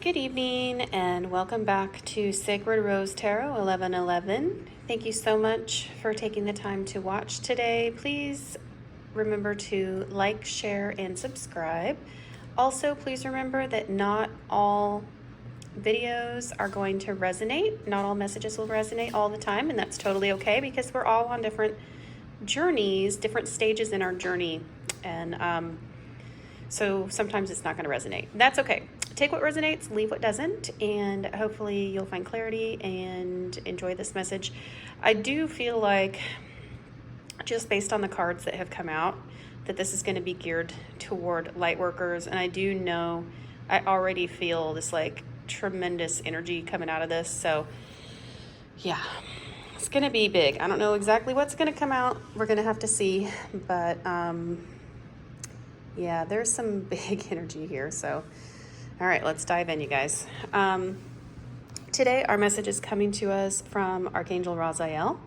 Good evening and welcome back to Sacred Rose Tarot 1111. Thank you so much for taking the time to watch today. Please remember to like, share, and subscribe. Also, please remember that not all videos are going to resonate. Not all messages will resonate all the time, and that's totally okay because we're all on different journeys, different stages in our journey. And so sometimes it's not going to resonate. That's okay. Take what resonates, leave what doesn't, and hopefully you'll find clarity and enjoy this message. I do feel like, just based on the cards that have come out, that this is going to be geared toward light workers. And I do know, I already feel this like tremendous energy coming out of this. So yeah, it's going to be big. I don't know exactly what's going to come out. We're going to have to see, but yeah, there's some big energy here. So, all right, let's dive in, you guys. Today, our message is coming to us from Archangel Raziel.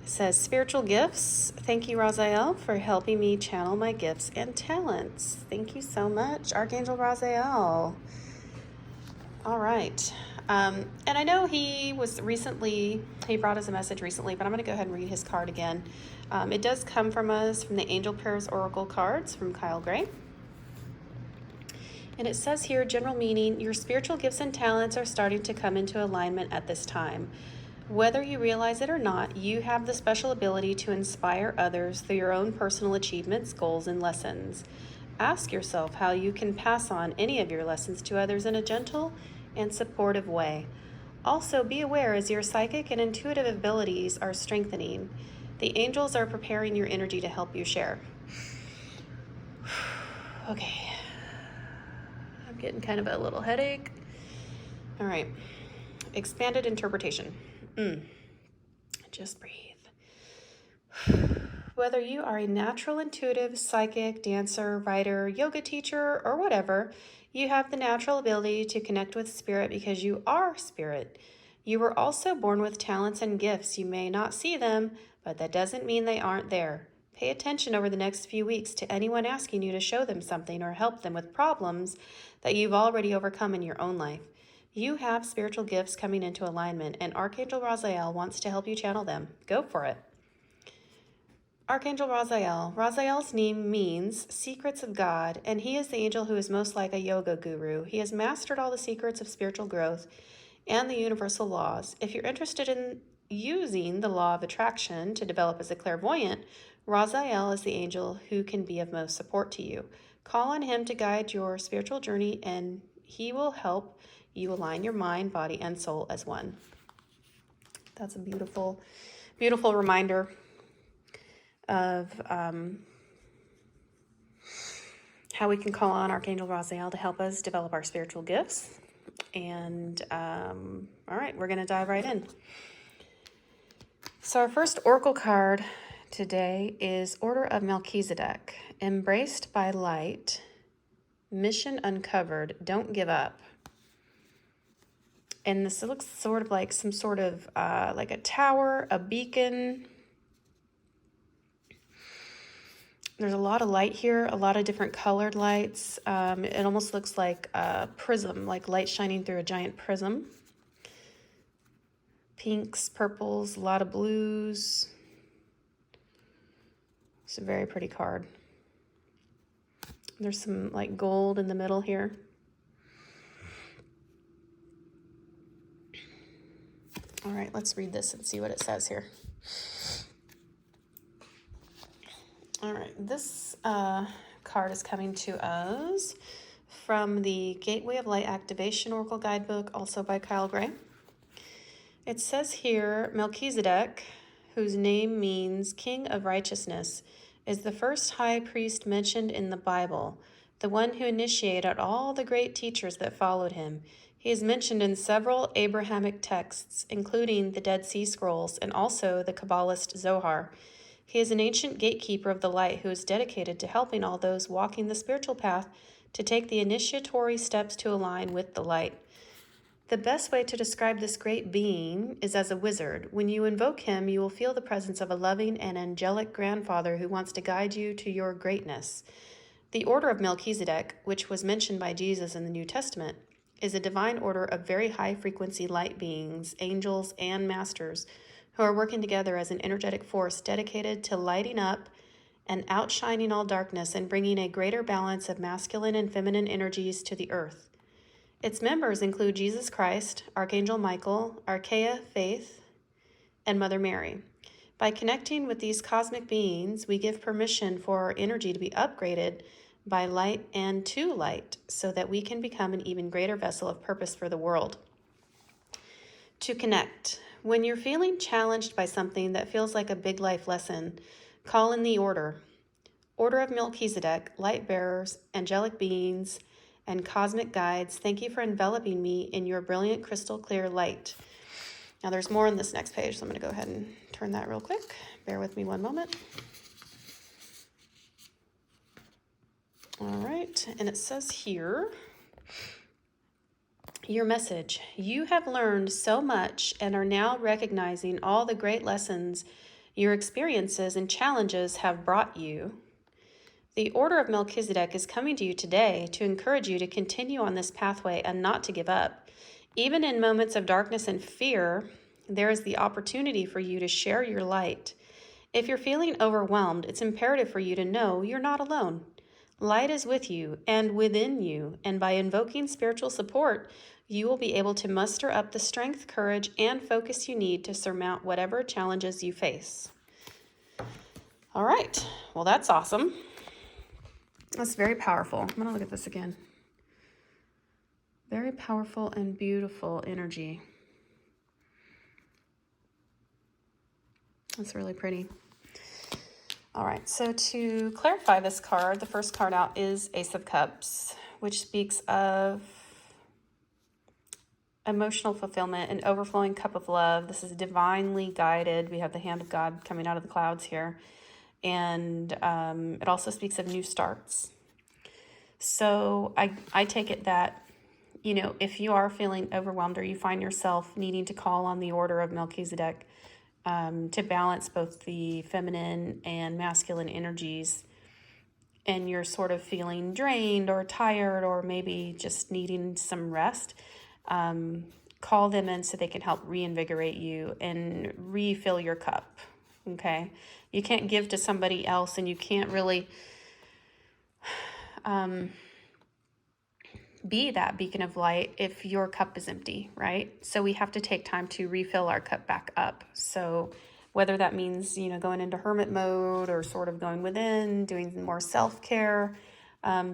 It says, spiritual gifts. Thank you, Raziel, for helping me channel my gifts and talents. Thank you so much, Archangel Raziel. All right. And I know he brought us a message recently, but I'm going to go ahead and read his card again. It does come from us from the Angel Pairs Oracle cards from Kyle Gray. And it says here, general meaning, your spiritual gifts and talents are starting to come into alignment at this time. Whether you realize it or not, you have the special ability to inspire others through your own personal achievements, goals, and lessons. Ask yourself how you can pass on any of your lessons to others in a gentle and supportive way. Also, be aware as your psychic and intuitive abilities are strengthening. The angels are preparing your energy to help you share. Okay. I'm getting kind of a little headache. All right. Expanded interpretation. Just breathe. Whether you are a natural intuitive, psychic, dancer, writer, yoga teacher, or whatever, you have the natural ability to connect with spirit because you are spirit. You were also born with talents and gifts. You may not see them, but that doesn't mean they aren't there. Pay attention over the next few weeks to anyone asking you to show them something or help them with problems that you've already overcome in your own life. You have spiritual gifts coming into alignment, and Archangel Raziel wants to help you channel them. Go for it. Archangel Raziel. Raziel's name means secrets of God, and he is the angel who is most like a yoga guru. He has mastered all the secrets of spiritual growth and the universal laws. If you're interested in using the law of attraction to develop as a clairvoyant, Raziel is the angel who can be of most support to you. Call on him to guide your spiritual journey, and he will help you align your mind, body, and soul as one. That's a beautiful, beautiful reminder of how we can call on Archangel Raziel to help us develop our spiritual gifts. And all right, we're going to dive right in. So our first oracle card today is Order of Melchizedek. Embraced by light, mission uncovered, don't give up. And this looks sort of like some sort of like a tower, a beacon. There's a lot of light here, a lot of different colored lights. It almost looks like a prism, like light shining through a giant prism. Pinks, purples, a lot of blues. It's a very pretty card. There's some like gold in the middle here. All right, let's read this and see what it says here. All right, this card is coming to us from the Gateway of Light Activation Oracle Guidebook, also by Kyle Gray. It says here, Melchizedek, whose name means King of Righteousness, is the first high priest mentioned in the Bible, the one who initiated all the great teachers that followed him. He is mentioned in several Abrahamic texts, including the Dead Sea Scrolls and also the Kabbalist Zohar. He is an ancient gatekeeper of the light who is dedicated to helping all those walking the spiritual path to take the initiatory steps to align with the light. The best way to describe this great being is as a wizard. When you invoke him, you will feel the presence of a loving and angelic grandfather who wants to guide you to your greatness. The Order of Melchizedek, which was mentioned by Jesus in the New Testament, is a divine order of very high frequency light beings, angels, and masters who are working together as an energetic force dedicated to lighting up and outshining all darkness and bringing a greater balance of masculine and feminine energies to the earth. Its members include Jesus Christ, Archangel Michael, Archaea Faith, and Mother Mary. By connecting with these cosmic beings, we give permission for our energy to be upgraded by light and to light so that we can become an even greater vessel of purpose for the world. To connect. When you're feeling challenged by something that feels like a big life lesson, call in the Order of Melchizedek, light bearers, angelic beings, and cosmic guides. Thank you for enveloping me in your brilliant crystal clear light. Now there's more on this next page, so I'm going to go ahead and turn that real quick. Bear with me one moment. All right, and it says here, your message. You have learned so much and are now recognizing all the great lessons your experiences and challenges have brought you. The Order of Melchizedek is coming to you today to encourage you to continue on this pathway and not to give up. Even in moments of darkness and fear, there is the opportunity for you to share your light. If you're feeling overwhelmed, it's imperative for you to know you're not alone. Light is with you and within you, and by invoking spiritual support, you will be able to muster up the strength, courage, and focus you need to surmount whatever challenges you face. All right, well, that's awesome. That's very powerful. I'm going to look at this again. Very powerful and beautiful energy. That's really pretty. All right, so to clarify this card, the first card out is Ace of Cups, which speaks of emotional fulfillment, an overflowing cup of love. This is divinely guided. We have the hand of God coming out of the clouds here. And it also speaks of new starts. So I take it that, you know, if you are feeling overwhelmed or you find yourself needing to call on the Order of Melchizedek to balance both the feminine and masculine energies, and you're sort of feeling drained or tired or maybe just needing some rest, call them in so they can help reinvigorate you and refill your cup. Okay, you can't give to somebody else, and you can't really be that beacon of light if your cup is empty, right? So we have to take time to refill our cup back up. So whether that means, you know, going into hermit mode or sort of going within, doing more self-care,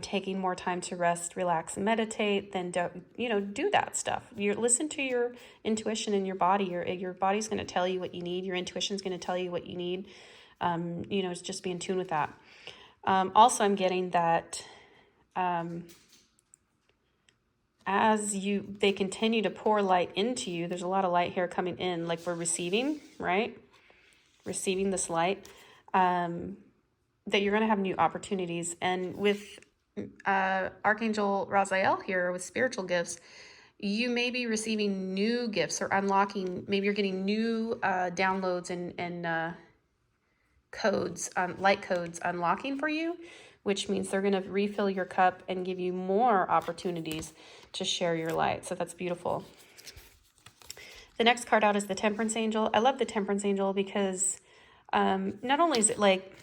taking more time to rest, relax, and meditate, then do that stuff. You listen to your intuition in your body. Your body's going to tell you what you need. Your intuition's going to tell you what you need. Just be in tune with that. Also, I'm getting that as they continue to pour light into you, there's a lot of light here coming in, like we're receiving, right? Receiving this light. That you're going to have new opportunities. And with Archangel Raziel here with spiritual gifts, you may be receiving new gifts or unlocking, maybe you're getting new downloads and codes, light codes unlocking for you, which means they're going to refill your cup and give you more opportunities to share your light. So that's beautiful. The next card out is the Temperance Angel. I love the Temperance Angel because not only is it like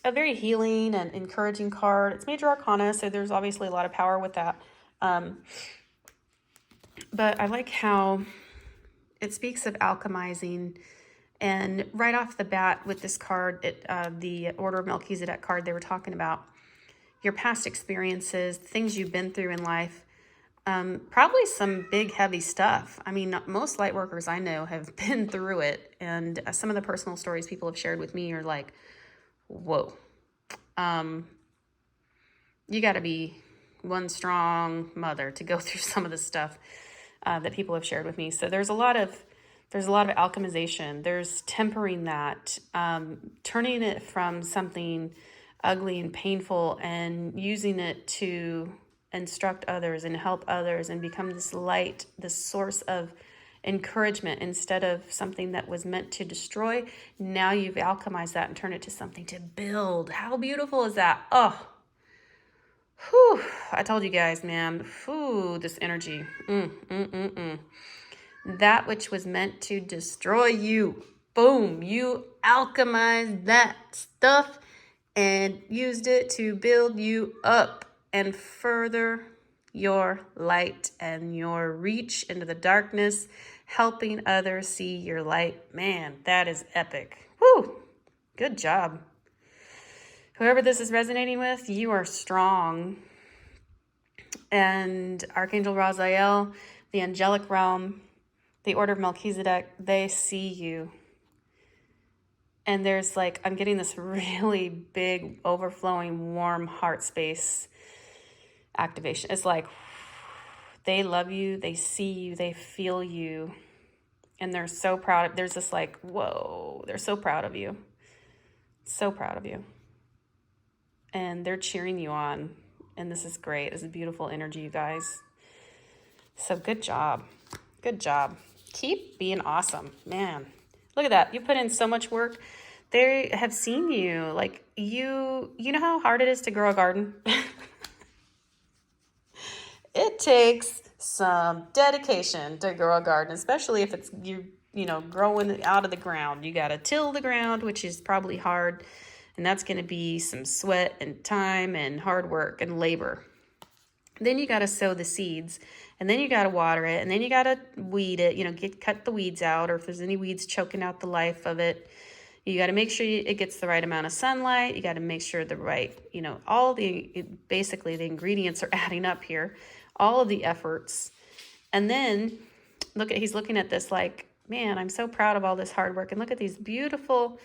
a very healing and encouraging card, it's major arcana, so there's obviously a lot of power with that. But I like how it speaks of alchemizing. And right off the bat with this card, the Order of Melchizedek card, they were talking about your past experiences, things you've been through in life, probably some big, heavy stuff. I mean, most light workers I know have been through it. And some of the personal stories people have shared with me are like, whoa. You got to be one strong mother to go through some of the stuff that people have shared with me. So there's a lot of alchemization. There's tempering that, turning it from something ugly and painful and using it to instruct others and help others and become this light, this source of encouragement instead of something that was meant to destroy. Now you've alchemized that and turned it to something to build. How beautiful is that? Oh, Whew, I told you guys, man. Whew, this energy. That which was meant to destroy you. Boom, you alchemized that stuff and used it to build you up and further your light and your reach into the darkness, helping others see your light. Man, that is epic. Whew, good job. Whoever this is resonating with, you are strong. And Archangel Raziel, the angelic realm, the order of Melchizedek, they see you. And there's like, I'm getting this really big, overflowing, warm heart space activation. It's like, they love you, they see you, they feel you. And they're so proud. There's this like, whoa, they're so proud of you. So proud of you. And they're cheering you on. And this is great. This is beautiful energy, you guys. So good job. Good job. Keep being awesome. Man, look at that. You put in so much work. They have seen you. Like, you know how hard it is to grow a garden? It takes some dedication to grow a garden, especially if it's you know, growing out of the ground. You got to till the ground, which is probably hard. And that's going to be some sweat and time and hard work and labor. Then you got to sow the seeds, and then you got to water it, and then you got to weed it, you know, cut the weeds out, or if there's any weeds choking out the life of it. You got to make sure it gets the right amount of sunlight. You got to make sure the right, you know, basically the ingredients are adding up here, all of the efforts. And then he's looking at this like, man, I'm so proud of all this hard work. And look at these beautiful,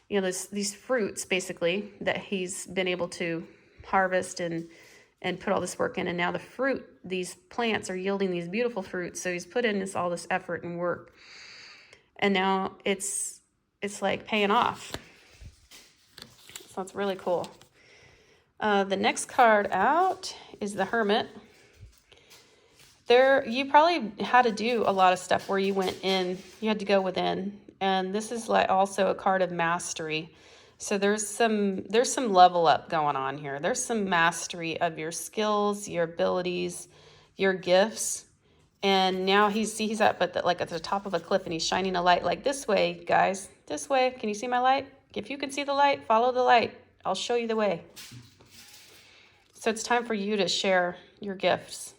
you know, these fruits basically that he's been able to harvest and put all this work in. And now these plants are yielding these beautiful fruits. So he's put in all this effort and work. And now it's like paying off. So it's really cool. The next card out is the Hermit. You probably had to do a lot of stuff where you went in, you had to go within. And this is like also a card of mastery. So there's some level up going on here. There's some mastery of your skills, your abilities, your gifts. And now he's up at the top of a cliff, and he's shining a light like, this way, guys, this way. Can you see my light? If you can see the light, follow the light. I'll show you the way. So it's time for you to share your gifts.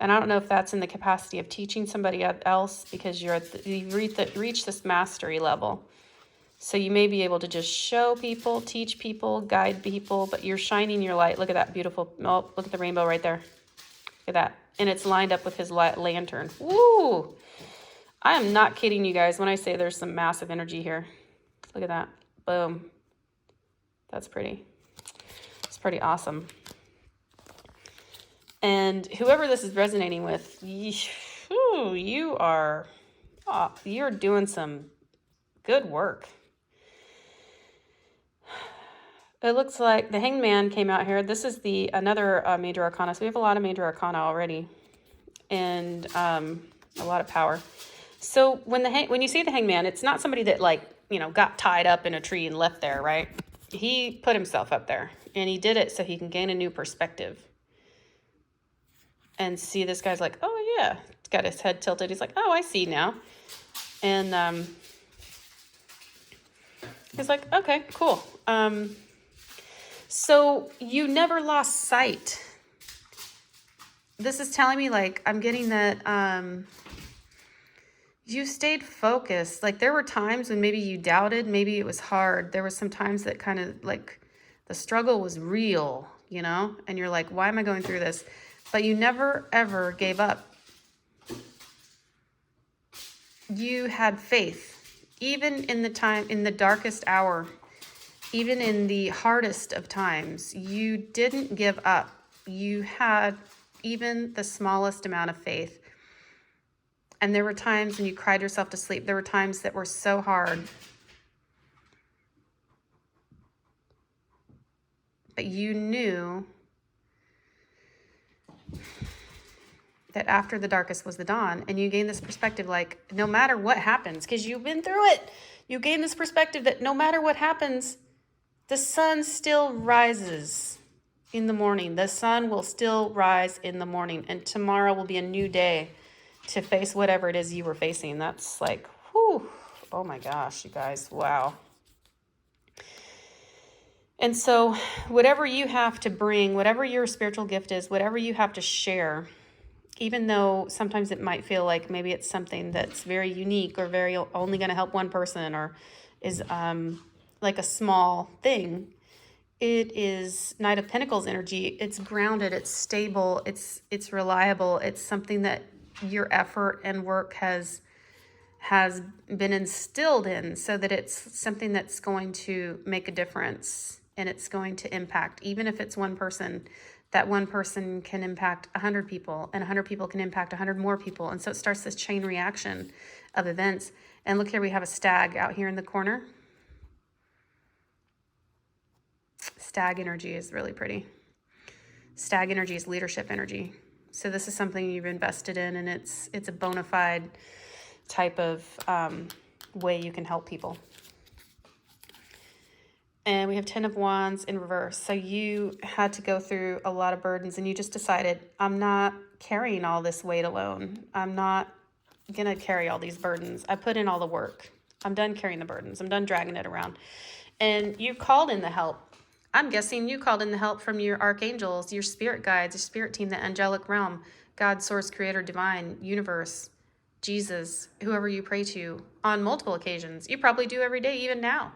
And I don't know if that's in the capacity of teaching somebody else, because you've reached this mastery level. So you may be able to just show people, teach people, guide people, but you're shining your light. Look at that beautiful, look at the rainbow right there. Look at that. And it's lined up with his lantern. Woo! I am not kidding you guys when I say there's some massive energy here. Look at that. Boom. That's pretty. It's pretty awesome. And whoever this is resonating with, you're doing some good work. It looks like the Hanged Man came out here. This is another major arcana. So we have a lot of major arcana already, and a lot of power. So when you see the Hanged Man, it's not somebody that got tied up in a tree and left there, right? He put himself up there, and he did it so he can gain a new perspective. And see, this guy's like, oh yeah, he's got his head tilted. He's like, oh, I see now. And he's like, okay, cool. So you never lost sight. This is telling me, like, I'm getting that you stayed focused. Like, there were times when maybe you doubted, maybe it was hard. There were some times that kind of like the struggle was real, you know, and you're like, why am I going through this? But you never, ever gave up. You had faith, even in the darkest hour, even in the hardest of times. You didn't give up. You had even the smallest amount of faith. And there were times when you cried yourself to sleep. There were times that were so hard. But you knew that after the darkest was the dawn, and you gain this perspective, like, no matter what happens, because you've been through it, you gain this perspective that no matter what happens, the sun still rises. In the morning. The sun will still rise in the morning, and tomorrow will be a new day to face whatever it is you were facing. That's like, whew, oh my gosh, you guys, wow. And so whatever you have to bring, whatever your spiritual gift is, whatever you have to share, even though sometimes it might feel like maybe it's something that's very unique or very only going to help one person, or is like a small thing, it is Knight of Pentacles energy. It's grounded, it's stable, it's reliable. It's something that your effort and work has been instilled in, so that it's something that's going to make a difference, and it's going to impact, even if it's one person. That one person can impact 100 people, and 100 people can impact 100 more people. And so it starts this chain reaction of events. And look here, we have a stag out here in the corner. Stag energy is really pretty. Stag energy is leadership energy. So this is something you've invested in, and it's a bona fide type of way you can help people. And we have 10 of Wands in reverse. So you had to go through a lot of burdens, and you just decided, I'm not carrying all this weight alone. I'm not going to carry all these burdens. I put in all the work. I'm done carrying the burdens. I'm done dragging it around. And you called in the help. I'm guessing you called in the help from your archangels, your spirit guides, your spirit team, the angelic realm, God, source, creator, divine, universe, Jesus, whoever you pray to on multiple occasions. You probably do every day, even now.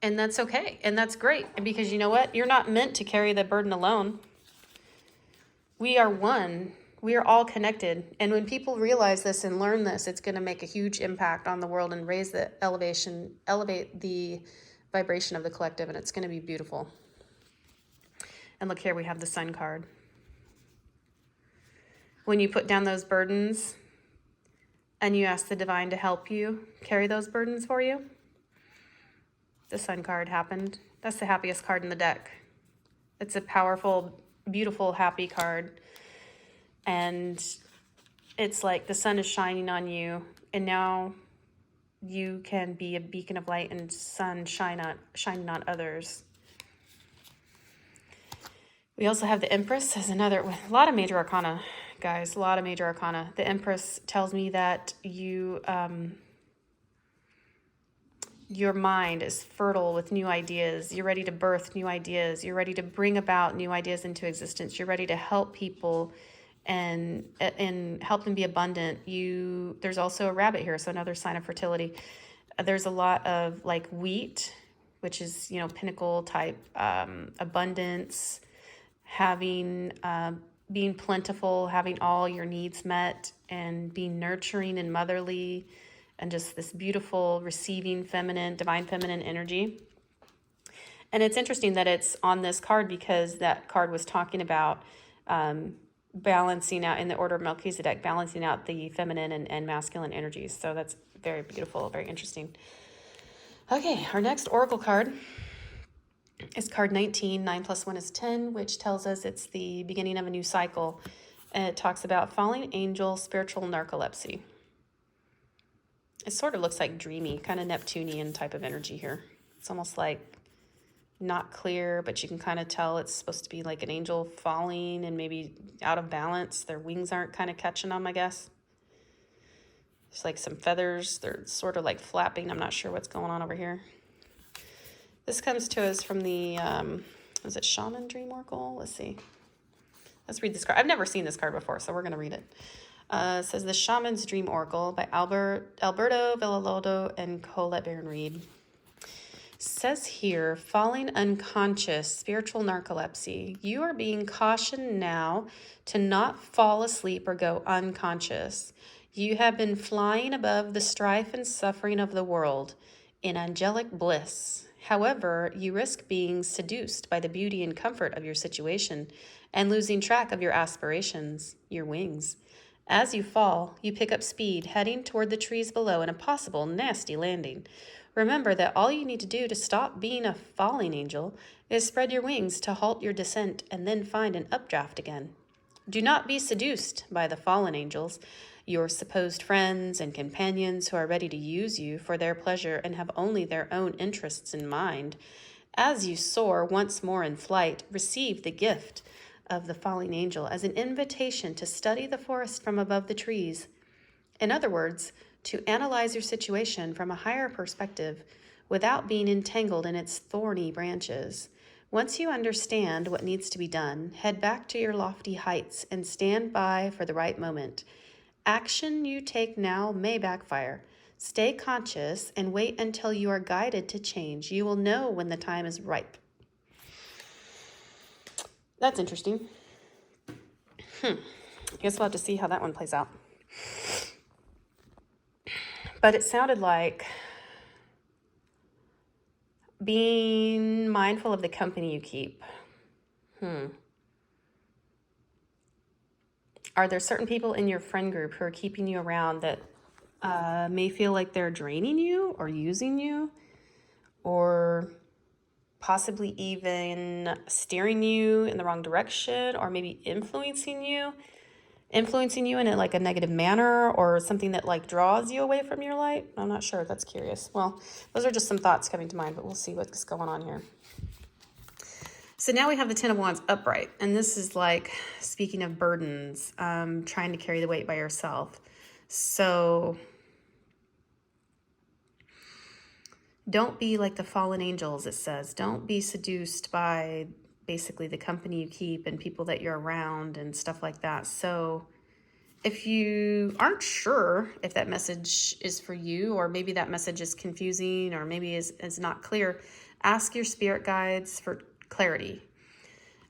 And that's okay. And that's great. Because you know what? You're not meant to carry the burden alone. We are one. We are all connected. And when people realize this and learn this, it's going to make a huge impact on the world and raise the elevate the vibration of the collective. And it's going to be beautiful. And look here, we have the Sun card. When you put down those burdens and you ask the divine to help you carry those burdens for you, the Sun card happened. That's the happiest card in the deck. It's a powerful, beautiful, happy card. And it's like the sun is shining on you, and now you can be a beacon of light and sun shining on others. We also have the Empress as another, a lot of major arcana, guys, a lot of major arcana. The Empress tells me that your mind is fertile with new ideas. You're ready to birth new ideas. You're ready to bring about new ideas into existence. You're ready to help people and help them be abundant. There's also a rabbit here, so another sign of fertility. There's a lot of like wheat, which is, pinnacle type abundance, having being plentiful, having all your needs met, and being nurturing and motherly, and just this beautiful receiving feminine, divine feminine energy. And it's interesting that it's on this card, because that card was talking about balancing out, in the order of Melchizedek, balancing out the feminine and masculine energies. So that's very beautiful, very interesting. Okay, our next oracle card is card 19. 9 plus 1 is 10, which tells us it's the beginning of a new cycle. And it talks about falling angel, spiritual narcolepsy. It sort of looks like dreamy, kind of Neptunian type of energy here. It's almost like not clear, but you can kind of tell it's supposed to be like an angel falling and maybe out of balance. Their wings aren't kind of catching them, I guess. There's like some feathers. They're sort of like flapping. I'm not sure what's going on over here. This comes to us from the, is it Shaman Dream Oracle? Let's see. Let's read this card. I've never seen this card before, so we're going to read it. It says The Shaman's Dream Oracle by Alberto Villalobos and Colette Baron Reed. Says here, falling unconscious, spiritual narcolepsy. You are being cautioned now to not fall asleep or go unconscious. You have been flying above the strife and suffering of the world in angelic bliss. However, you risk being seduced by the beauty and comfort of your situation and losing track of your aspirations, your wings. As you fall, you pick up speed, heading toward the trees below and a possible nasty landing. Remember that all you need to do to stop being a falling angel is spread your wings to halt your descent and then find an updraft again. Do not be seduced by the fallen angels, your supposed friends and companions who are ready to use you for their pleasure and have only their own interests in mind. As you soar once more in flight, receive the gift of the falling angel as an invitation to study the forest from above the trees. In other words, to analyze your situation from a higher perspective without being entangled in its thorny branches. Once you understand what needs to be done, head back to your lofty heights and stand by for the right moment. Action you take now may backfire. Stay conscious and wait until you are guided to change. You will know when the time is ripe. That's interesting. I guess we'll have to see how that one plays out. But it sounded like being mindful of the company you keep. Are there certain people in your friend group who are keeping you around that may feel like they're draining you or using you, or possibly even steering you in the wrong direction, or maybe influencing you in a negative manner, or something that like draws you away from your light? I'm not sure. That's curious. Well, those are just some thoughts coming to mind, but we'll see what's going on here. So now we have the Ten of Wands upright, and this is like, speaking of burdens, trying to carry the weight by yourself. So don't be like the fallen angels, it says. Don't be seduced by basically the company you keep and people that you're around and stuff like that. So if you aren't sure if that message is for you, or maybe that message is confusing, or maybe is not clear, ask your spirit guides for clarity.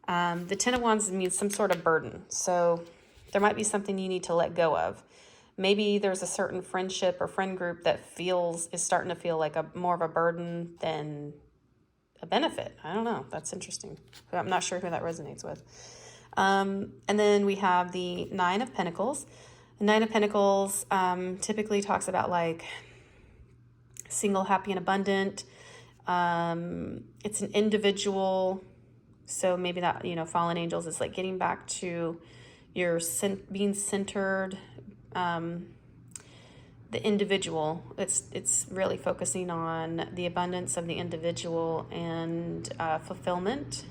The Ten of Wands means some sort of burden. So there might be something you need to let go of. Maybe there's a certain friendship or friend group that is starting to feel like more of a burden than a benefit. I don't know. That's interesting. I'm not sure who that resonates with. And then we have the Nine of Pentacles. The Nine of Pentacles typically talks about like single, happy, and abundant. It's an individual. So maybe that, fallen angels is like getting back to your being centered, the individual. It's really focusing on the abundance of the individual and fulfillment.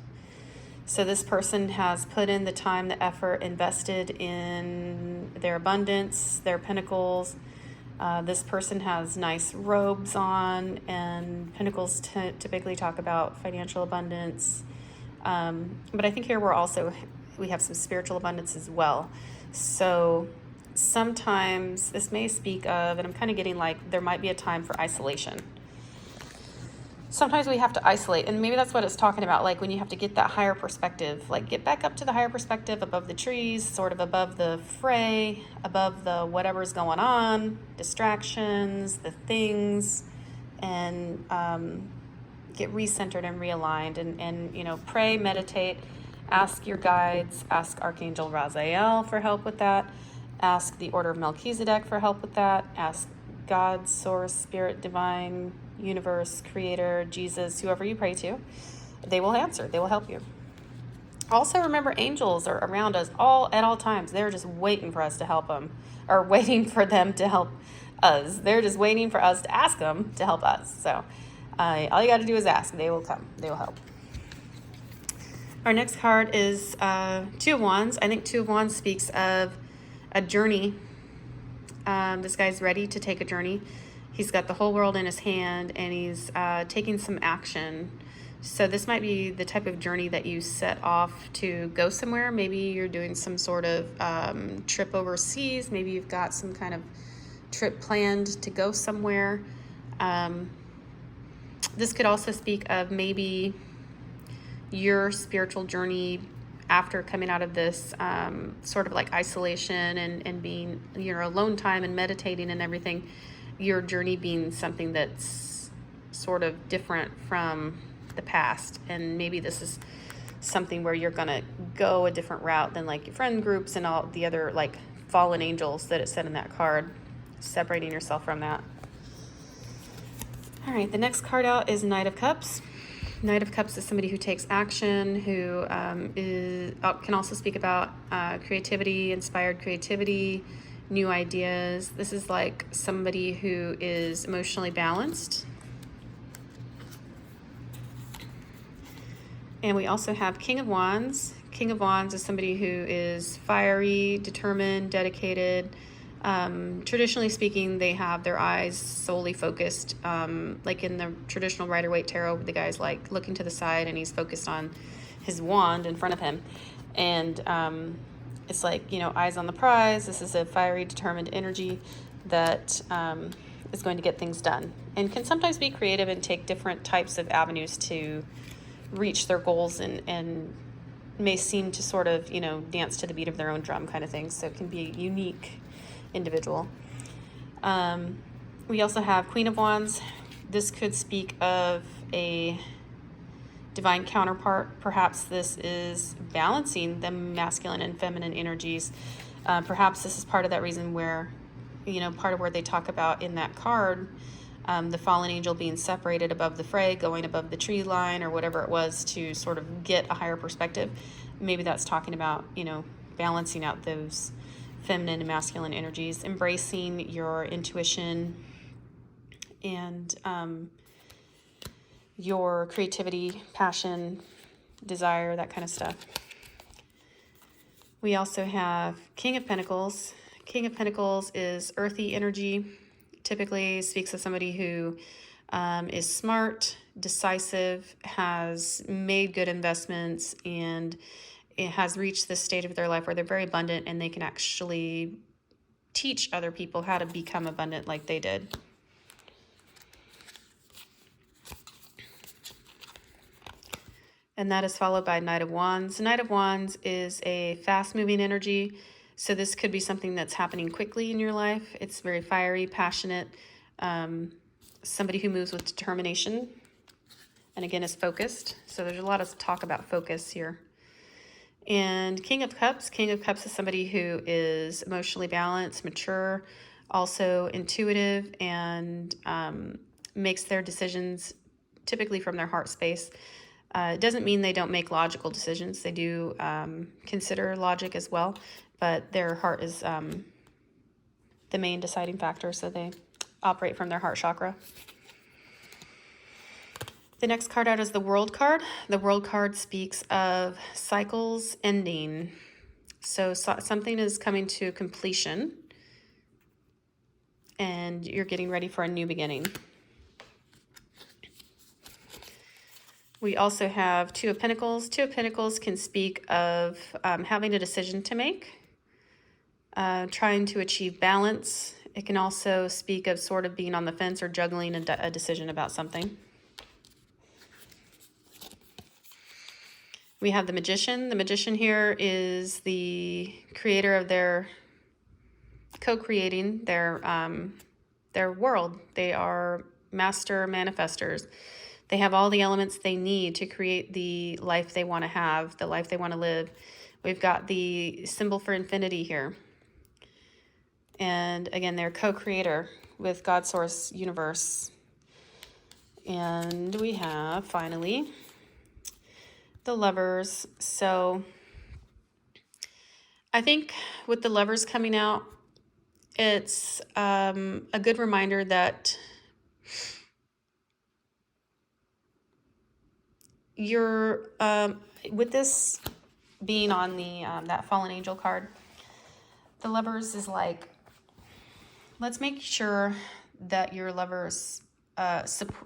So this person has put in the time, the effort, invested in their abundance, their pentacles. This person has nice robes on, and pentacles typically talk about financial abundance. But I think here we have some spiritual abundance as well. So sometimes this may speak of, and I'm kind of getting like there might be a time for isolation. Sometimes we have to isolate, and maybe that's what it's talking about, like when you have to get that higher perspective, like get back up to the higher perspective, above the trees, sort of above the fray, above the whatever's going on, distractions, the things, and get recentered and realigned, and pray, meditate, ask your guides, ask Archangel Raziel for help with that, ask the Order of Melchizedek for help with that, ask God, Source, Spirit, Divine, Universe, Creator, Jesus, whoever you pray to. They will answer. They will help you. Also, remember, angels are around us at all times. They're just waiting for us to help them, or waiting for them to help us. They're just waiting for us to ask them to help us. So all you got to do is ask. They will come. They will help. Our next card is Two of Wands. I think Two of Wands speaks of a journey. This guy's ready to take a journey. He's got the whole world in his hand, and he's taking some action. So this might be the type of journey that you set off to go somewhere. Maybe you're doing some sort of trip overseas. Maybe you've got some kind of trip planned to go somewhere. This could also speak of maybe your spiritual journey after coming out of this sort of like isolation and being your alone time and meditating and everything. Your journey being something that's sort of different from the past, and maybe this is something where you're gonna go a different route than like your friend groups and all the other like fallen angels that it said in that card, separating yourself from that. All right, the next card out is Knight of Cups. Knight of Cups is somebody who takes action, who can also speak about creativity, inspired creativity, new ideas. This is like somebody who is emotionally balanced. And we also have King of Wands. King of Wands is somebody who is fiery, determined, dedicated. Traditionally speaking, they have their eyes solely focused. Like in the traditional Rider-Waite Tarot, the guy's like looking to the side and he's focused on his wand in front of him. And it's like, you know, eyes on the prize. This is a fiery, determined energy that is going to get things done and can sometimes be creative and take different types of avenues to reach their goals, and may seem to sort of, you know, dance to the beat of their own drum kind of thing. So it can be a unique individual. We also have Queen of Wands. This could speak of a divine counterpart. Perhaps this is balancing the masculine and feminine energies. Perhaps this is part of that reason where, you know, part of where they talk about in that card, the fallen angel being separated above the fray, going above the tree line or whatever it was to sort of get a higher perspective. Maybe that's talking about, you know, balancing out those feminine and masculine energies, embracing your intuition and your creativity, passion, desire, that kind of stuff. We also have King of Pentacles. King of Pentacles is earthy energy. Typically speaks of somebody who is smart, decisive, has made good investments, and it has reached this stage of their life where they're very abundant and they can actually teach other people how to become abundant like they did. And that is followed by Knight of Wands. Knight of Wands is a fast-moving energy. So this could be something that's happening quickly in your life. It's very fiery, passionate, somebody who moves with determination, and again is focused. So there's a lot of talk about focus here. And King of Cups. King of Cups is somebody who is emotionally balanced, mature, also intuitive, and makes their decisions typically from their heart space. It doesn't mean they don't make logical decisions. They do consider logic as well, but their heart is the main deciding factor, so they operate from their heart chakra. The next card out is the World card. The World card speaks of cycles ending. So something is coming to completion, and you're getting ready for a new beginning. We also have Two of Pentacles. Two of Pentacles can speak of having a decision to make, trying to achieve balance. It can also speak of sort of being on the fence or juggling a decision about something. We have the Magician. The Magician here is the creator of their, co-creating their world. They are master manifestors. They have all the elements they need to create the life they want to have, the life they want to live. We've got the symbol for infinity here. And again, they're co-creator with God Source Universe. And we have, finally, the Lovers. So I think with the Lovers coming out, it's a good reminder that you're, with this being on the that fallen angel card, the Lovers is like, let's make sure that your lovers,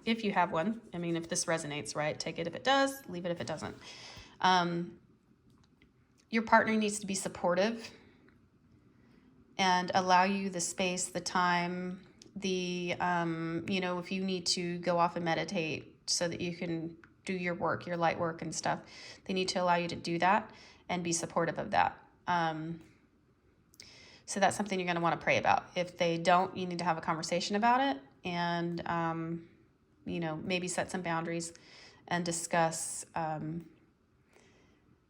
if you have one, I mean, if this resonates, right, take it if it does, leave it if it doesn't. Your partner needs to be supportive and allow you the space, the time, the, you know, if you need to go off and meditate so that you can do your work, your light work and stuff, they need to allow you to do that and be supportive of that. So that's something you're going to want to pray about. If they don't, you need to have a conversation about it and, you know, maybe set some boundaries and discuss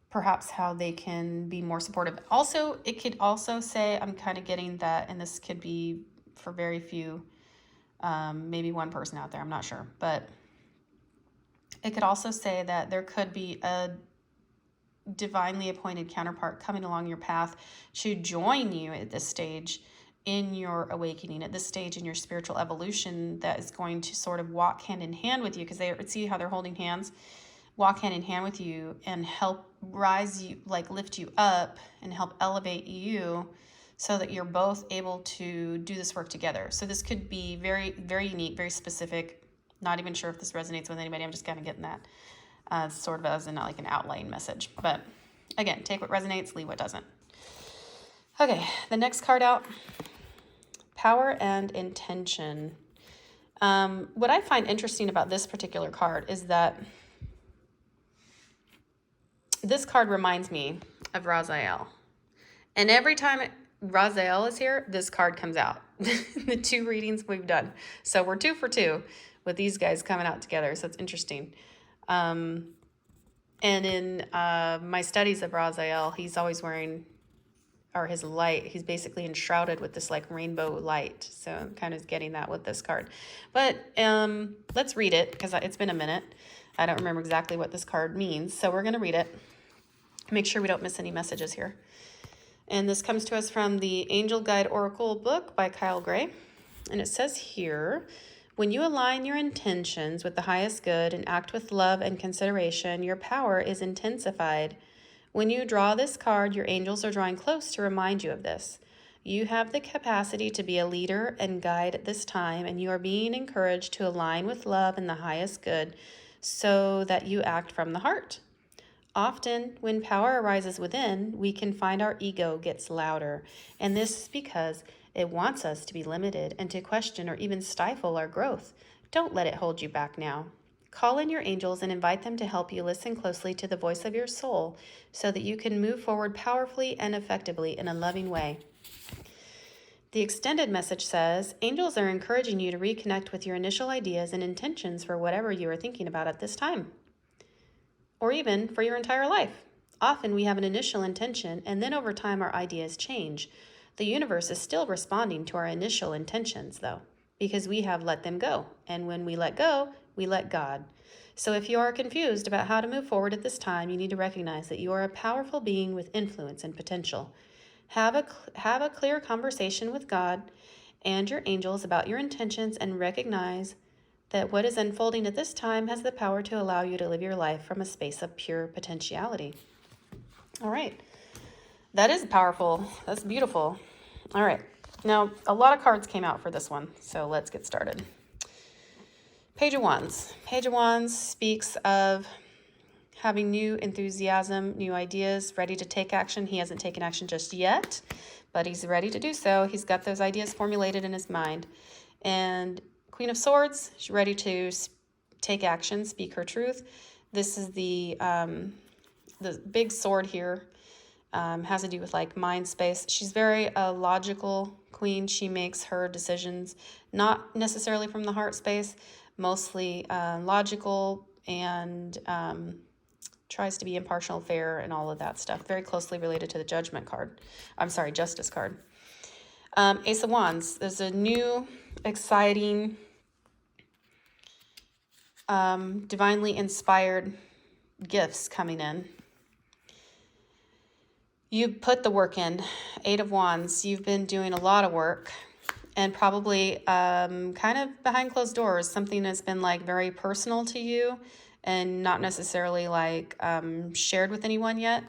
perhaps how they can be more supportive. Also, it could also say, I'm kind of getting that, and this could be for very few, maybe one person out there, I'm not sure, but it could also say that there could be a divinely appointed counterpart coming along your path to join you at this stage in your awakening, at this stage in your spiritual evolution, that is going to sort of walk hand in hand with you, because they see how they're holding hands. walk hand in hand with you and help rise you, like lift you up and help elevate you so that you're both able to do this work together. So this could be very, very unique, very specific. Not even sure if this resonates with anybody. I'm just kind of getting that sort of as in like an outline message. But again, take what resonates, leave what doesn't. Okay, the next card out, power and intention. What I find interesting about this particular card is that this card reminds me of Raziel. And every time Raziel is here, this card comes out. The 2 readings we've done. So we're 2 for 2 with these guys coming out together. So it's interesting. And in my studies of Raziel, he's always wearing, or his light, he's basically enshrouded with this like rainbow light. So I'm kind of getting that with this card. But let's read it because it's been a minute. I don't remember exactly what this card means. So we're going to read it. Make sure we don't miss any messages here. And this comes to us from the Angel Guide Oracle book by Kyle Gray. And it says here, when you align your intentions with the highest good and act with love and consideration, your power is intensified. When you draw this card, your angels are drawing close to remind you of this. You have the capacity to be a leader and guide at this time, and you are being encouraged to align with love and the highest good so that you act from the heart. Often, when power arises within, we can find our ego gets louder, and this is because it wants us to be limited and to question or even stifle our growth. Don't let it hold you back now. Call in your angels and invite them to help you listen closely to the voice of your soul so that you can move forward powerfully and effectively in a loving way. The extended message says, angels are encouraging you to reconnect with your initial ideas and intentions for whatever you are thinking about at this time, or even for your entire life. Often we have an initial intention, and then over time our ideas change. The universe is still responding to our initial intentions, though, because we have let them go. And when we let go, we let God. So if you are confused about how to move forward at this time, you need to recognize that you are a powerful being with influence and potential. Have a clear conversation with God and your angels about your intentions and recognize that what is unfolding at this time has the power to allow you to live your life from a space of pure potentiality. All right. That is powerful. That's beautiful. All right. Now, a lot of cards came out for this one, so let's get started. Page of Wands. Page of Wands speaks of having new enthusiasm, new ideas, ready to take action. He hasn't taken action just yet, but he's ready to do so. He's got those ideas formulated in his mind. And Queen of Swords, she's ready to take action, speak her truth. This is the big sword here. Has to do with like mind space. She's very logical queen. She makes her decisions not necessarily from the heart space, mostly logical, and tries to be impartial, fair, and all of that stuff. Very closely related to the Judgment card. Justice card. Ace of Wands. There's a new, exciting, divinely inspired gifts coming in. You put the work in. 8 of Wands. You've been doing a lot of work, and probably kind of behind closed doors. Something that's been like very personal to you and not necessarily like shared with anyone yet.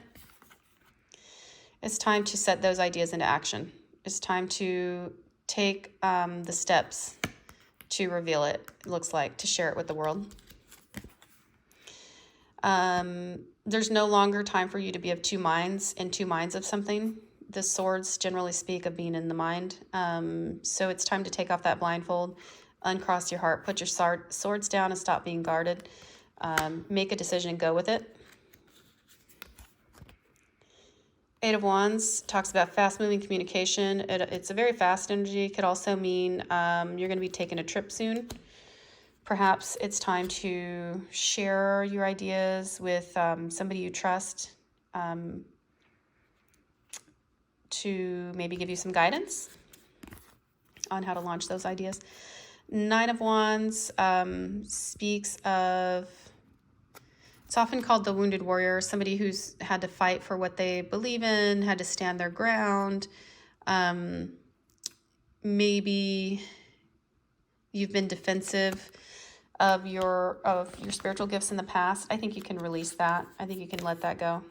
It's time to set those ideas into action. It's time to take the steps to reveal it, looks like, to share it with the world. There's no longer time for you to be of two minds of something. The swords generally speak of being in the mind. So it's time to take off that blindfold, uncross your heart, put your swords down and stop being guarded. Make a decision and go with it. 8 of Wands talks about fast-moving communication. It's a very fast energy. It could also mean you're going to be taking a trip soon. Perhaps it's time to share your ideas with somebody you trust to maybe give you some guidance on how to launch those ideas. 9 of Wands speaks of, it's often called the wounded warrior, somebody who's had to fight for what they believe in, had to stand their ground. Maybe you've been defensive of your spiritual gifts in the past, I think you can release that. I think you can let that go.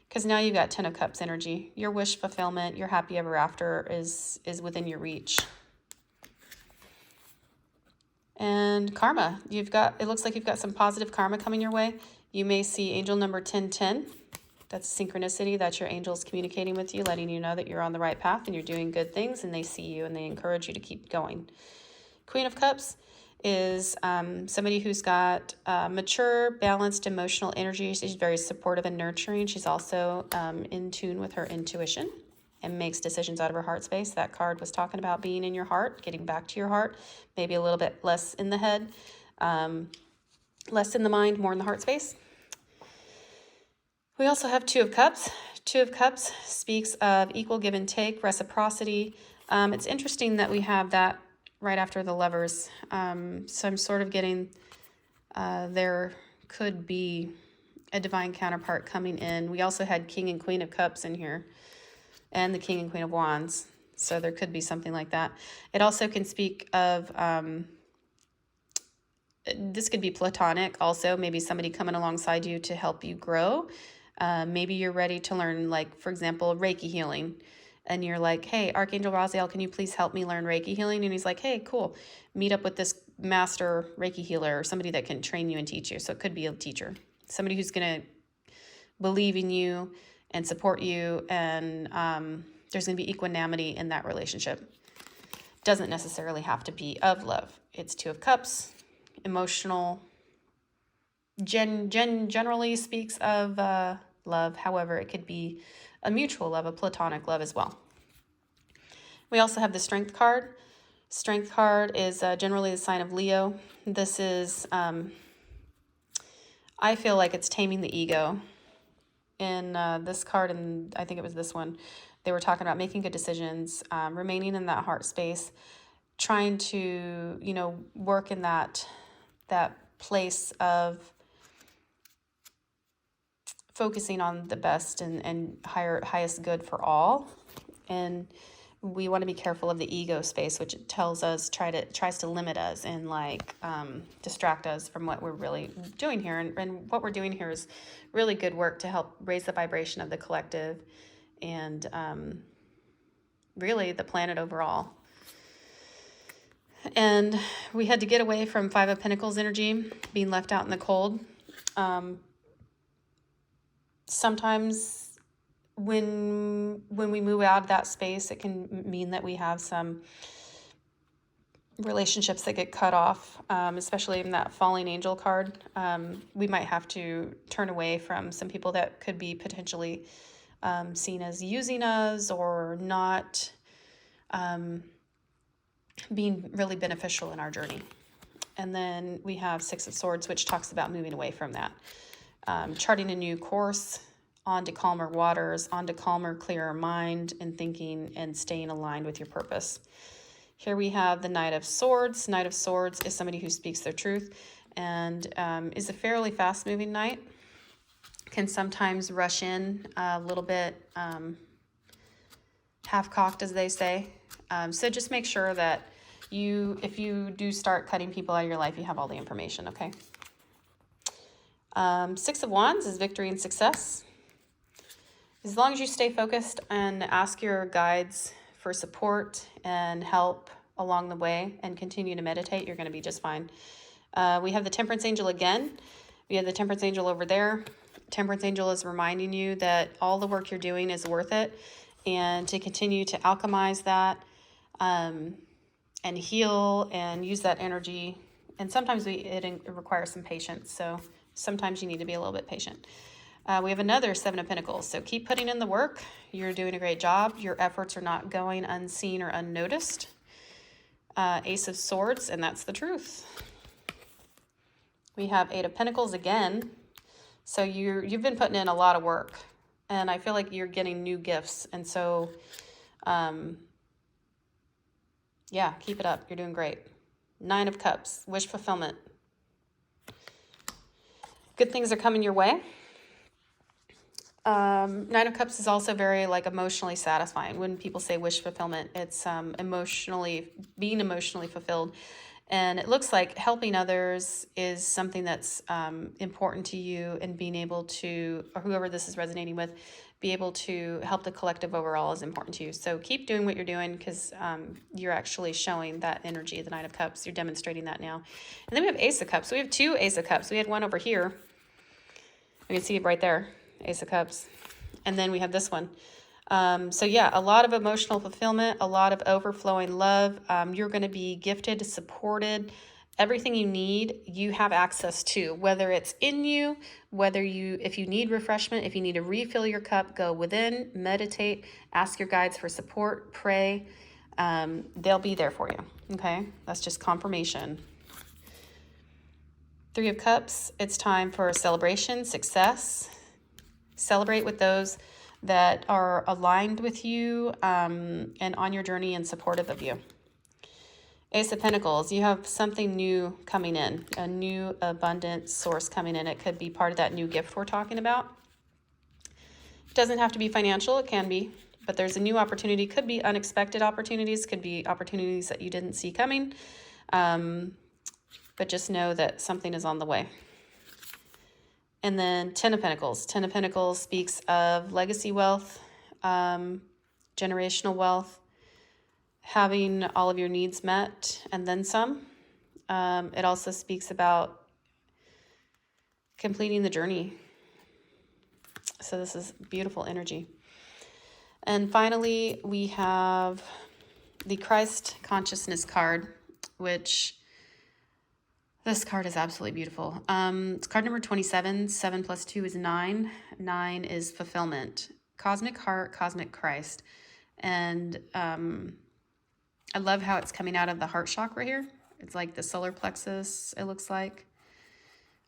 Because now you've got 10 of Cups energy. Your wish fulfillment, your happy ever after is within your reach. And karma, it looks like you've got some positive karma coming your way. You may see angel number 1010. That's synchronicity. That's your angels communicating with you, letting you know that you're on the right path and you're doing good things, and they see you and they encourage you to keep going. Queen of Cups is somebody who's got mature, balanced emotional energy. She's very supportive and nurturing. She's also in tune with her intuition and makes decisions out of her heart space. That card was talking about being in your heart, getting back to your heart, maybe a little bit less in the head, less in the mind, more in the heart space. We also have Two of Cups. Two of Cups speaks of equal give and take, reciprocity. It's interesting that we have that right after the Lovers. So I'm sort of getting there could be a divine counterpart coming in. We also had King and Queen of Cups in here, and the King and Queen of Wands. So there could be something like that. It also can speak of, this could be platonic also, maybe somebody coming alongside you to help you grow. Maybe you're ready to learn, like, for example, Reiki healing. And you're like, hey, Archangel Raziel, can you please help me learn Reiki healing? And he's like, hey, cool. Meet up with this master Reiki healer or somebody that can train you and teach you. So it could be a teacher, somebody who's going to believe in you and support you. And there's going to be equanimity in that relationship. Doesn't necessarily have to be of love. It's Two of Cups, emotional, generally speaks of love. However, it could be a mutual love, a platonic love as well. We also have the Strength card. Strength card is generally the sign of Leo. This is, I feel like it's taming the ego. In this card, and I think it was this one, they were talking about making good decisions, remaining in that heart space, trying to, work in that place of focusing on the best and highest good for all. And we want to be careful of the ego space, which it tells us, tries to limit us and distract us from what we're really doing here. And what we're doing here is really good work to help raise the vibration of the collective and really the planet overall. And we had to get away from Five of Pentacles energy, being left out in the cold. Sometimes when we move out of that space, it can mean that we have some relationships that get cut off, especially in that falling angel card. We might have to turn away from some people that could be potentially seen as using us or not being really beneficial in our journey. And then we have Six of Swords, which talks about moving away from that. Charting a new course, onto calmer waters, onto calmer, clearer mind and thinking, and staying aligned with your purpose. Here we have the Knight of Swords. Knight of Swords is somebody who speaks their truth and is a fairly fast-moving knight. Can sometimes rush in a little bit half-cocked, as they say. So just make sure that if you do start cutting people out of your life, you have all the information, okay? Six of Wands is victory and success. As long as you stay focused and ask your guides for support and help along the way and continue to meditate, you're going to be just fine. We have the Temperance Angel again. We have the Temperance Angel over there. Temperance Angel is reminding you that all the work you're doing is worth it, and to continue to alchemize that and heal and use that energy. And sometimes it requires some patience, so sometimes you need to be a little bit patient. We have another Seven of Pentacles. So keep putting in the work. You're doing a great job. Your efforts are not going unseen or unnoticed. Ace of Swords, and that's the truth. We have Eight of Pentacles again. So you've been putting in a lot of work, and I feel like you're getting new gifts. And so, yeah, keep it up. You're doing great. Nine of Cups, wish fulfillment. Good things are coming your way. Nine of Cups is also very emotionally satisfying. When people say wish fulfillment, it's being emotionally fulfilled. And it looks like helping others is something that's important to you, and being able to, or whoever this is resonating with, be able to help the collective overall is important to you. So keep doing what you're doing, because you're actually showing that energy, the Knight of Cups. You're demonstrating that now. And then we have Ace of Cups. So we have two Ace of Cups. We had one over here. We can see it right there, Ace of Cups. And then we have this one. So yeah, a lot of emotional fulfillment, a lot of overflowing love. You're going to be gifted, supported. Everything you need, you have access to, whether it's in you, if you need refreshment, if you need to refill your cup, go within, meditate, ask your guides for support, pray. They'll be there for you. Okay. That's just confirmation. Three of Cups. It's time for celebration, success. Celebrate with those that are aligned with you and on your journey and supportive of you. Ace of Pentacles, you have something new coming in, a new abundant source coming in. It could be part of that new gift we're talking about. It doesn't have to be financial, it can be, but there's a new opportunity. Could be unexpected opportunities, could be opportunities that you didn't see coming. But just know that something is on the way. And then Ten of Pentacles. Ten of Pentacles speaks of legacy wealth, generational wealth, having all of your needs met, and then some. It also speaks about completing the journey. So this is beautiful energy. And finally, we have the Christ Consciousness card, which this card is absolutely beautiful. It's card number 27. 7 plus 2 is 9. 9 is fulfillment. Cosmic heart, cosmic Christ. And I love how it's coming out of the heart chakra here. It's like the solar plexus, it looks like,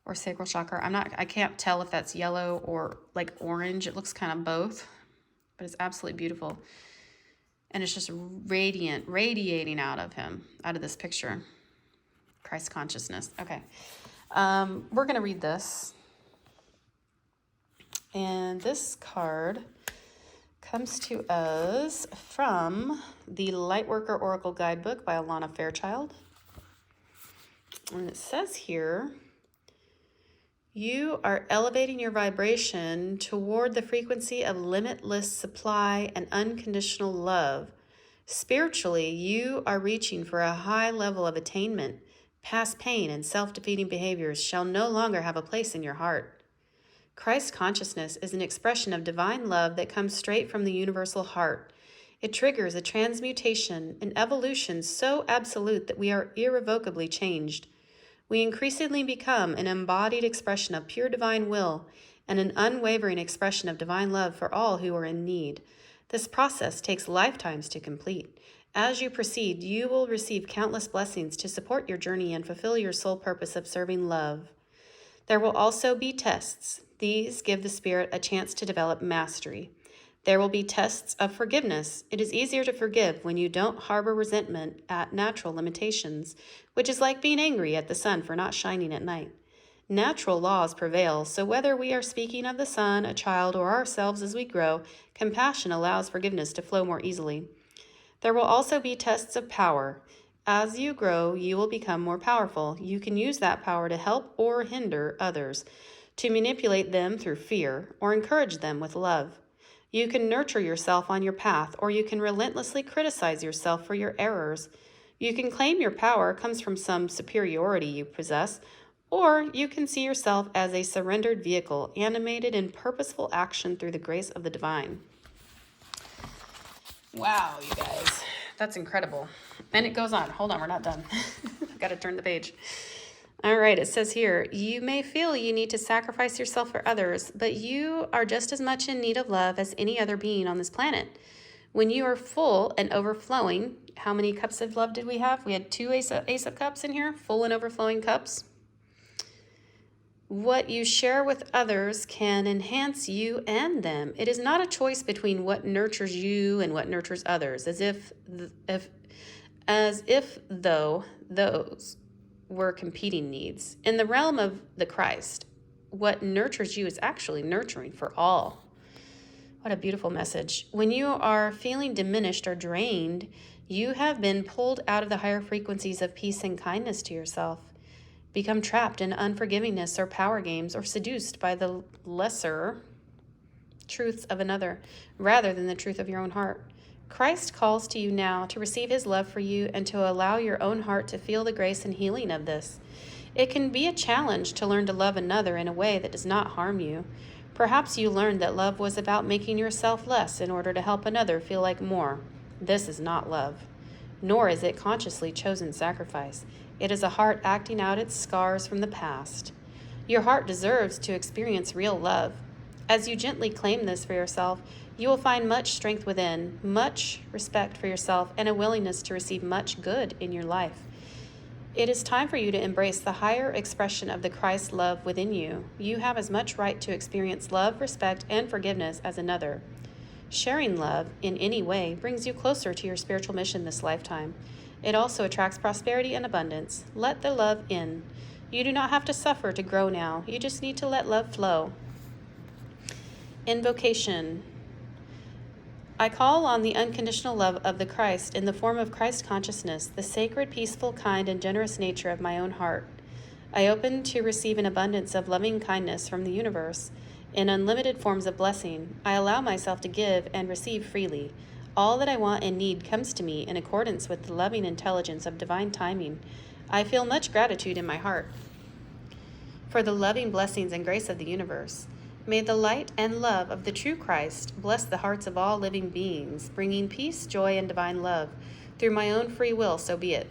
or sacral chakra. I can't tell if that's yellow or like orange. It looks kind of both, but it's absolutely beautiful. And it's just radiating out of him, out of this picture. Christ consciousness. Okay. We're going to read this. And this card comes to us from the Lightworker Oracle Guidebook by Alana Fairchild. And it says here, you are elevating your vibration toward the frequency of limitless supply and unconditional love. Spiritually, you are reaching for a high level of attainment. Past pain and self-defeating behaviors shall no longer have a place in your heart. Christ consciousness is an expression of divine love that comes straight from the universal heart. It triggers a transmutation, an evolution so absolute that we are irrevocably changed. We increasingly become an embodied expression of pure divine will and an unwavering expression of divine love for all who are in need. This process takes lifetimes to complete. As you proceed, you will receive countless blessings to support your journey and fulfill your sole purpose of serving love. There will also be tests. These give the spirit a chance to develop mastery. There will be tests of forgiveness. It is easier to forgive when you don't harbor resentment at natural limitations, which is like being angry at the sun for not shining at night. Natural laws prevail, so whether we are speaking of the sun, a child, or ourselves as we grow, compassion allows forgiveness to flow more easily. There will also be tests of power. As you grow, you will become more powerful. You can use that power to help or hinder others, to manipulate them through fear, or encourage them with love. You can nurture yourself on your path, or you can relentlessly criticize yourself for your errors. You can claim your power comes from some superiority you possess, or you can see yourself as a surrendered vehicle, animated in purposeful action through the grace of the divine. Wow, you guys, that's incredible. And it goes on. Hold on, we're not done. I've got to turn the page. All right, it says here, you may feel you need to sacrifice yourself for others, but you are just as much in need of love as any other being on this planet. When you are full and overflowing, how many cups of love did we have? We had 2 Ace of Cups in here, full and overflowing cups. What you share with others can enhance you and them. It is not a choice between what nurtures you and what nurtures others, as if though those were competing needs. In the realm of the Christ, what nurtures you is actually nurturing for all. What a beautiful message. When you are feeling diminished or drained, you have been pulled out of the higher frequencies of peace and kindness to yourself. Become trapped in unforgivingness or power games, or seduced by the lesser truths of another rather than the truth of your own heart. Christ calls to you now to receive his love for you and to allow your own heart to feel the grace and healing of this. It can be a challenge to learn to love another in a way that does not harm you. Perhaps you learned that love was about making yourself less in order to help another feel like more. This is not love, nor is it consciously chosen sacrifice. It is a heart acting out its scars from the past. Your heart deserves to experience real love. As you gently claim this for yourself, you will find much strength within, much respect for yourself, and a willingness to receive much good in your life. It is time for you to embrace the higher expression of the Christ love within you. You have as much right to experience love, respect, and forgiveness as another. Sharing love in any way brings you closer to your spiritual mission this lifetime. It also attracts prosperity and abundance. Let the love in. You do not have to suffer to grow now. You just need to let love flow. Invocation. I call on the unconditional love of the Christ in the form of Christ consciousness, the sacred, peaceful, kind, and generous nature of my own heart. I open to receive an abundance of loving kindness from the universe in unlimited forms of blessing. I allow myself to give and receive freely. All that I want and need comes to me in accordance with the loving intelligence of divine timing. I feel much gratitude in my heart for the loving blessings and grace of the universe. May the light and love of the true Christ bless the hearts of all living beings, bringing peace, joy, and divine love. Through my own free will, so be it.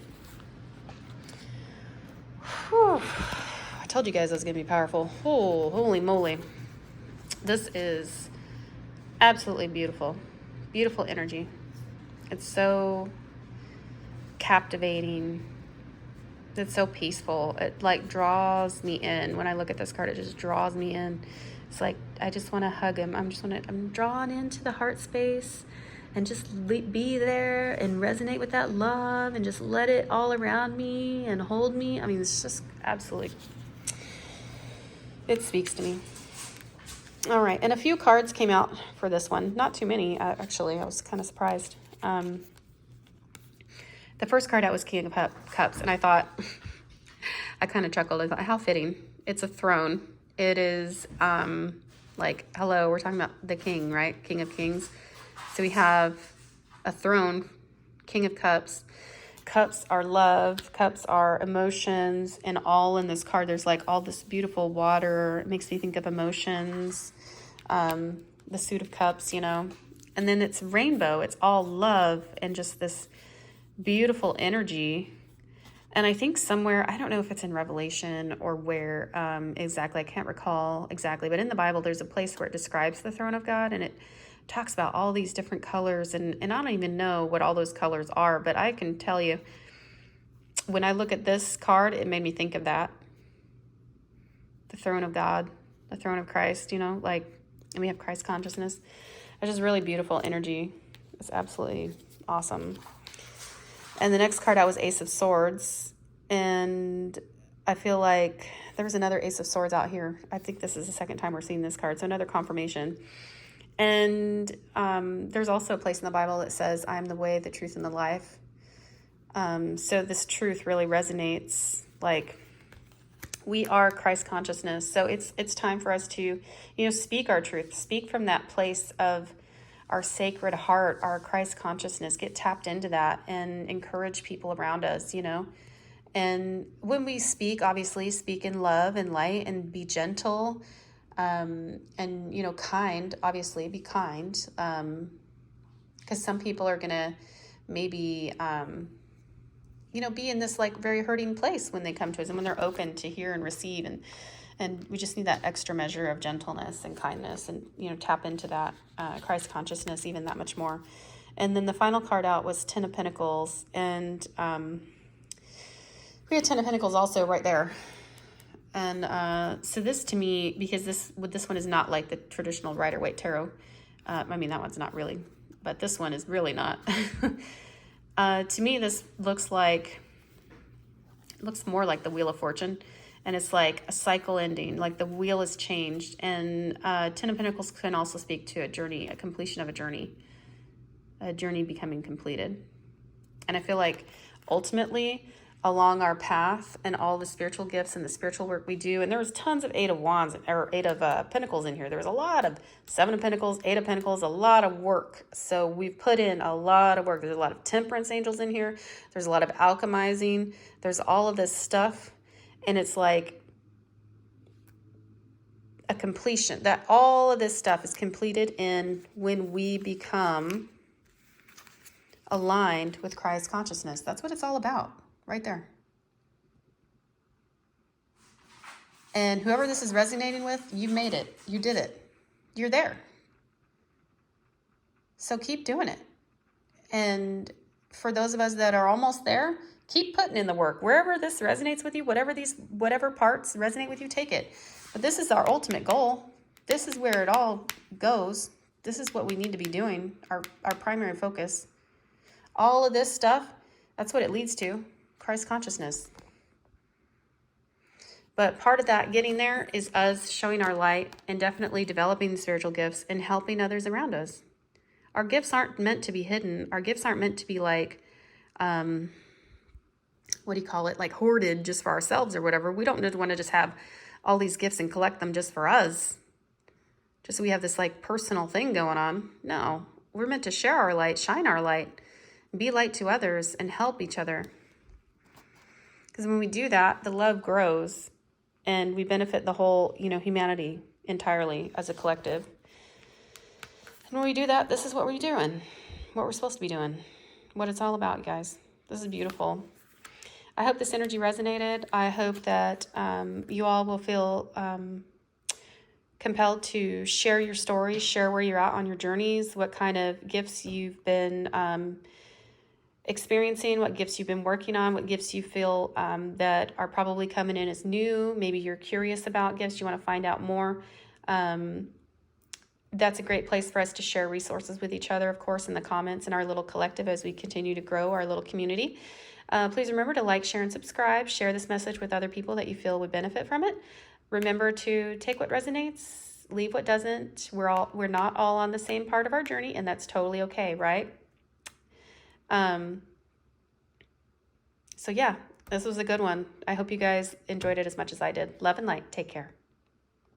Whew. I told you guys it was going to be powerful. Oh, holy moly. This is absolutely beautiful. Beautiful energy. It's so captivating. It's so peaceful. It like draws me in. When I look at this card, it just draws me in. It's like I just want to hug him. I'm drawn into the heart space and just be there and resonate with that love and just let it all around me and hold me. I mean, it's just absolutely, it speaks to me. All right, and a few cards came out for this one. Not too many, actually. I was kind of surprised. The first card out was King of Cups, and I thought, I kind of chuckled. I thought, how fitting. It's a throne. It is like, hello, we're talking about the king, right? King of Kings. So we have a throne, King of Cups. Cups are love. Cups are emotions. And all in this card, there's like all this beautiful water. It makes me think of emotions. The suit of cups, you know. And then it's rainbow. It's all love and just this beautiful energy. And I think somewhere, I don't know if it's in Revelation or where exactly, I can't recall exactly, but in the Bible, there's a place where it describes the throne of God, and it talks about all these different colors, and I don't even know what all those colors are, but I can tell you, when I look at this card, it made me think of that. The throne of God, the throne of Christ, you know, like, and we have Christ consciousness. It's just really beautiful energy. It's absolutely awesome. And the next card out was Ace of Swords. And I feel like there was another Ace of Swords out here. I think this is the second time we're seeing this card. So another confirmation. And there's also a place in the Bible that says, I am the way, the truth, and the life. So this truth really resonates. Like, we are Christ consciousness. So it's time for us to, you know, speak our truth. Speak from that place of our sacred heart, our Christ consciousness, get tapped into that and encourage people around us, you know. And when we speak, obviously speak in love and light and be gentle, and, you know, kind, obviously be kind. Because some people are going to maybe, you know, be in this like very hurting place when they come to us and when they're open to hear and receive. And we just need that extra measure of gentleness and kindness and, you know, tap into that Christ consciousness even that much more. And then the final card out was Ten of Pentacles. And we had Ten of Pentacles also right there. And so this to me, because this one is not like the traditional Rider-Waite Tarot. I mean, that one's not really, but this one is really not. To me, this looks more like the Wheel of Fortune. And it's like a cycle ending, like the wheel is changed. And Ten of Pentacles can also speak to a journey, a completion of a journey becoming completed. And I feel like ultimately along our path and all the spiritual gifts and the spiritual work we do, and there was tons of Eight of Wands or Eight of Pentacles in here. There was a lot of Seven of Pentacles, Eight of Pentacles, a lot of work. So we've put in a lot of work. There's a lot of temperance angels in here. There's a lot of alchemizing. There's all of this stuff. And it's like a completion, that all of this stuff is completed in when we become aligned with Christ consciousness. That's what it's all about, right there. And whoever this is resonating with, you made it. You did it. You're there. So keep doing it. And for those of us that are almost there, keep putting in the work. Wherever this resonates with you, whatever parts resonate with you, take it. But this is our ultimate goal. This is where it all goes. This is what we need to be doing, our primary focus. All of this stuff, that's what it leads to, Christ consciousness. But part of that getting there is us showing our light and definitely developing the spiritual gifts and helping others around us. Our gifts aren't meant to be hidden. Our gifts aren't meant to be like, like hoarded just for ourselves or whatever. We don't want to just have all these gifts and collect them just for us. Just so we have this like personal thing going on. No, we're meant to share our light, shine our light, be light to others and help each other. Because when we do that, the love grows and we benefit the whole, humanity entirely as a collective. And when we do that, this is what we're doing, what we're supposed to be doing, what it's all about, guys. This is beautiful. I hope this energy resonated. I hope that you all will feel compelled to share your stories, share where you're at on your journeys, what kind of gifts you've been experiencing, what gifts you've been working on, what gifts you feel that are probably coming in as new. Maybe you're curious about gifts, you want to find out more. That's a great place for us to share resources with each other, of course, in the comments in our little collective as we continue to grow our little community. Please remember to like, share, and subscribe. Share this message with other people that you feel would benefit from it. Remember to take what resonates, leave what doesn't. We're not all on the same part of our journey, and that's totally okay, right? So yeah, this was a good one. I hope you guys enjoyed it as much as I did. Love and light. Take care.